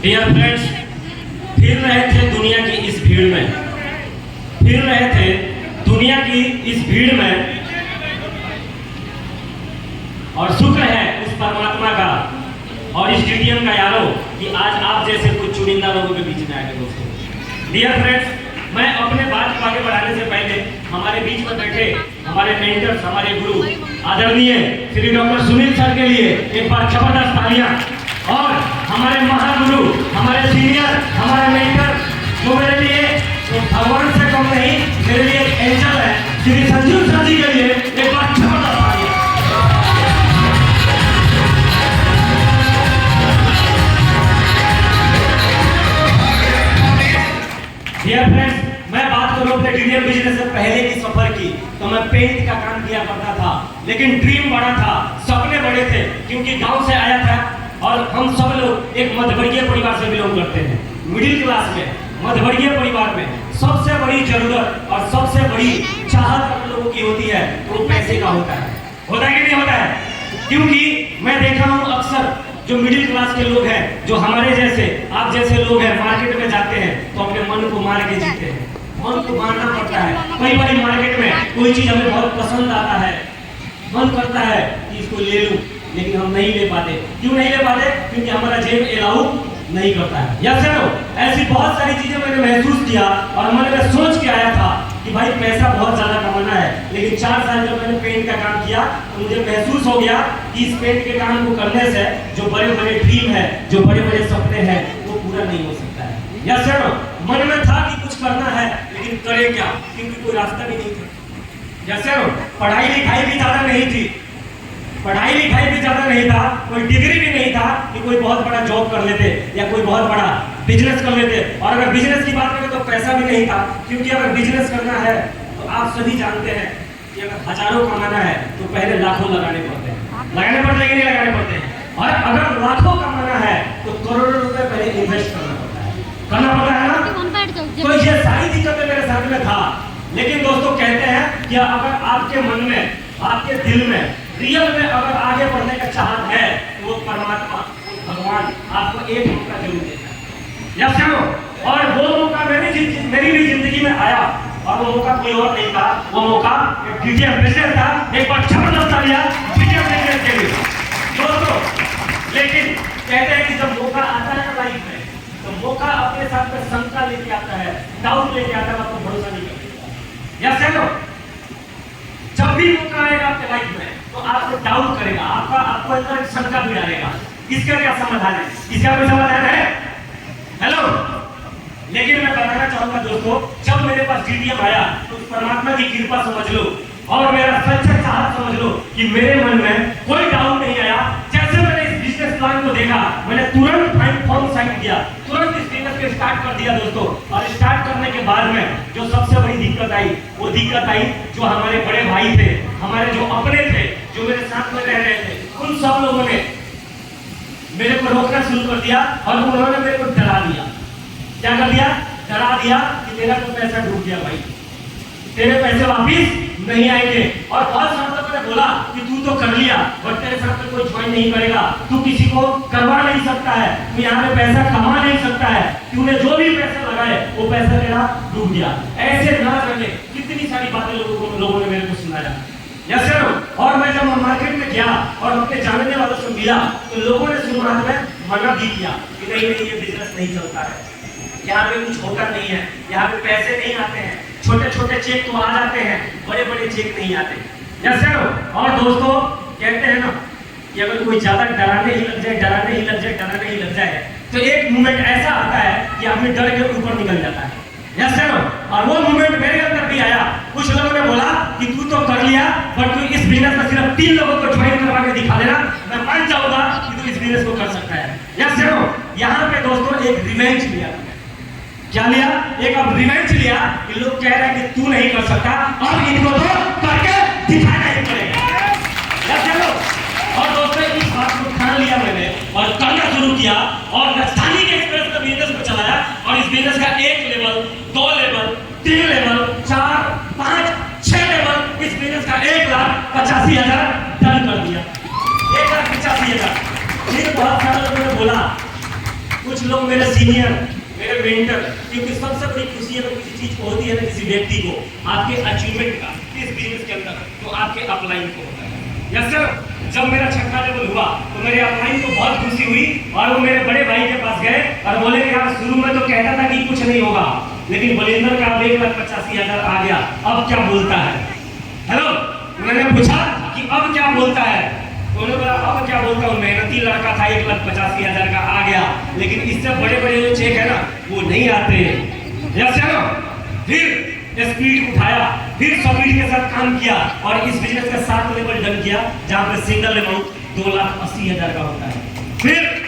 Dear friends, फिर रहे थे दुनिया की इस भीड़ में, फिर रहे थे दुनिया की इस भीड़ में, और शुक्र है उस परमात्मा का और इस डीडीएम का यारों कि आज आप जैसे कुछ चुनिंदा लोगों के बीच में आए दोस्तों। डियर फ्रेंड्स, मैं अपने बात को आगे बढ़ाने से पहले हमारे बीच में बैठे हमारे मेंटर्स, हमारे गुरु आदरणीय श्री डॉक्टर सुनील सर के लिए एक बार जबरदस्त तालियां, और हमारे महागुरु, हमारे सीनियर, हमारे मेंटर जो मेरे लिए तो भगवान से कम नहीं, मेरे लिए एक एंजल है, श्री संजीव सर जी के लिए एक बार जबरदस्त तालियां। डियर फ्रेंड्स, मैं बात करूं अपने डीडीएम बिजनेस से पहले की सफर की, तो मैं पेंट का काम किया करता था, लेकिन ड्रीम बड़ा था, सपने बड़े थे, क्योंकि गांव से आया था और हम सब लोग एक मध्यवर्गीय परिवार से बिलोंग करते हैं। मिडिल क्लास में, मध्यवर्गीय परिवार में सबसे बड़ी जरूरत और सबसे बड़ी चाहत हम लोगों की होती है वो पैसे का होता है कि नहीं होता है? क्योंकि मैं देखा हूँ अक्सर जो मिडिल क्लास के लोग हैं, जो हमारे जैसे आप जैसे लोग हैं, मार्केट में जाते हैं तो अपने मन को मार के जीते हैं। मन को मारना पड़ता है। कई बार मार्केट में कोई चीज हमें बहुत पसंद आता है, मन करता है कि इसको ले लूं, लेकिन हम नहीं ले पाते। क्यों नहीं ले पाते? क्योंकि हमारा जेब अलाउ नहीं करता है। या सर, ऐसी बहुत सारी चीजें मैंने महसूस किया और मन में सोच के आया था कि भाई पैसा बहुत ज्यादा कमाना है, लेकिन 4 साल जब मैंने पेंट का काम किया तो मुझे महसूस हो गया कि इस पेंट के काम को करने से जो बड़े बड़े ड्रीम है, जो बड़े बड़े सपने हैं, वो पूरा नहीं हो सकता है। या सर, मन में था कि कुछ करना है, लेकिन करे क्या, क्योंकि कोई रास्ता भी नहीं था। या सर, पढ़ाई लिखाई भी ज्यादा नहीं थी, पढ़ाई लिखाई भी ज्यादा नहीं था, कोई डिग्री भी नहीं था कि कोई बहुत बड़ा जॉब कर लेते या कोई बहुत बड़ा बिजनेस कर लेते। और अगर बिजनेस की बात करें तो पैसा भी नहीं था, क्योंकि अगर बिजनेस करना है तो आप सभी जानते हैं कि अगर हजारों कमाना है तो पहले लाखों लगाने पड़ते हैं। लगाने पड़ते हैं कि नहीं लगाने पड़ते हैं? और अगर लाखों कमाना है तो करोड़ों रुपए पहले इन्वेस्ट करना पड़ता है, करना पड़ता है ना? तो ये सारी दिक्कतें मेरे साथ में था। लेकिन दोस्तों, कहते हैं कि अगर आपके मन में, आपके दिल में रियल में अगर आगे बढ़ने का चाहत है तो वो परमात्मा, भगवान आपको एक मौका जरूर देता है। या सुनो, और वो मौका मेरी भी जिंदगी में आया, और वो मौका कोई और नहीं था, वो मौका डीडीएम बिजनेस था। एक बार जबरदस्त तालियां डीडीएम बिजनेस के लिए दोस्तों। लेकिन कहते हैं कि जब मौका आता है ना लाइफ में, तो मौका अपने साथ में शंका लेके आता है, डाउट लेके आता है, आपको भरोसा नहीं करता। या सुनो, जब भी मौका आएगा आपके लाइफ में तो आपको डाउट करेगा, आपको अंदर शंका भी डालेगा। इसका क्या समाधान है? इसका कोई समाधान है? हेलो। लेकिन मैं बताना चाहूंगा दोस्तों, जब मेरे पास डीडीएम आया तो परमात्मा की कृपा समझ लो और मेरा सच्चा चाहत समझ लो कि मेरे मन में कोई डाउट नहीं आया। जैसे मैंने इस बिजनेस प्लान को देखा, मैंने तुरंत फॉर्म साइन किया, तुरंत इस बिजनेस को स्टार्ट कर दिया दोस्तों। और स्टार्ट करने के बाद में जो सबसे बड़ी दिक्कत आई, वो दिक्कत आई जो हमारे बड़े भाई थे, हमारे जो अपने थे, जो मेरे साथ में रह रहे थे, उन सब लोगों ने मेरे को रोकना शुरू कर दिया और उन्होंने मेरे को डरा दिया। क्या कर दिया? डरा दिया कि तेरा तो पैसा डूब गया भाई, तेरे पैसे वापिस नहीं आएंगे। और बहुत सालों मैंने बोला कि तू तो कर लिया, बट तेरे साथ में कोई ज्वाइन नहीं करेगा, तू किसी को करवा नहीं सकता है, तू यहाँ पे पैसा कमा नहीं सकता है, तूने जो भी पैसा लगाए वो पैसा तेरा डूब गया। ऐसे ना जाने कितनी सारी बातें लोगों ने मेरे को सुनाया। Yes sir. और मैं जब मार्केट में गया और अपने जानने वालों से मिला तो लोगों ने शुरुआत में मना भी किया कि नहीं ये बिजनेस नहीं चलता है, यहाँ पे कुछ होता नहीं है, यहाँ पे पैसे नहीं आते हैं, छोटे छोटे चेक तो आ जाते हैं, बड़े बड़े चेक नहीं आते। Yes sir. और दोस्तों, कहते हैं ना कि अगर कोई ज्यादा डराने ही लग जाए तो एक मोमेंट ऐसा आता है कि आदमी डर के ऊपर निकल जाता है। Yes sir. और वो मोमेंट मेरे अंदर भी आया। कुछ लोगों ने बोला कि तू तो कर लिया, बट तू इस बिजनेस में सिर्फ 3 लोगों को ज्वाइन करवा के दिखा देना, मैं मान जाऊंगा कि तू इस बिजनेस को कर सकता है। Yes sir. यहाँ पे दोस्तों एक रिवेंज लिया। क्या लिया? एक अब रिवेंज लिया कि लोग कह रहे हैं कि तू नहीं कर सकता, अब इनको तो करके दिखाना ही पड़ेगा। Yes sir. और दोस्तों, इस बात को ठान लिया मैंने और करना शुरू किया, और राजधानी के एक्सप्रेस का बिजनेस को चलाया। और इस बिजनेस का 1 लेवल, 2 लेवल, 3 लेवल, 4, 5, 6 लेवल, इस बिजनेस का 1,85,000 डन कर दिया। 1,85,000। फिर बहुत सारे लोगों ने बोला, कुछ लोग मेरे सीनियर, मेरे मेंटर, क्योंकि सबसे बड़ी खुशी अगर किसी चीज को होती है ना, किसी व्यक्ति को आपके अचीवमेंट का इस बिजनेस के अंदर, तो आपके अपलाइन को होता है। यस सर, जब मेरा छठा लेवल हुआ तो मेरे अपलाइन को बहुत खुशी हुई और वो मेरे बड़े भाई के पास गए और बोले कि यार शुरू में तो कहता था कि कुछ नहीं होगा, लेकिन बलेंद्र का 1,85,000 आ गया, अब क्या बोलता है? हेलो, उन्होंने पूछा कि अब क्या बोलता है? उन्होंने बोला अब क्या बोलता हूँ, मेहनती लड़का था, 1,85,000 का आ गया, लेकिन इससे बड़े बड़े जो चेक है ना वो नहीं आते। यस चलो, फिर स्पीड उठाया, फिर स्पीड के साथ काम किया और इस बिजनेस का 7 लेवल डन किया, जहाँ पे सिंगल अमाउंट 2,80,000 का होता है। फिर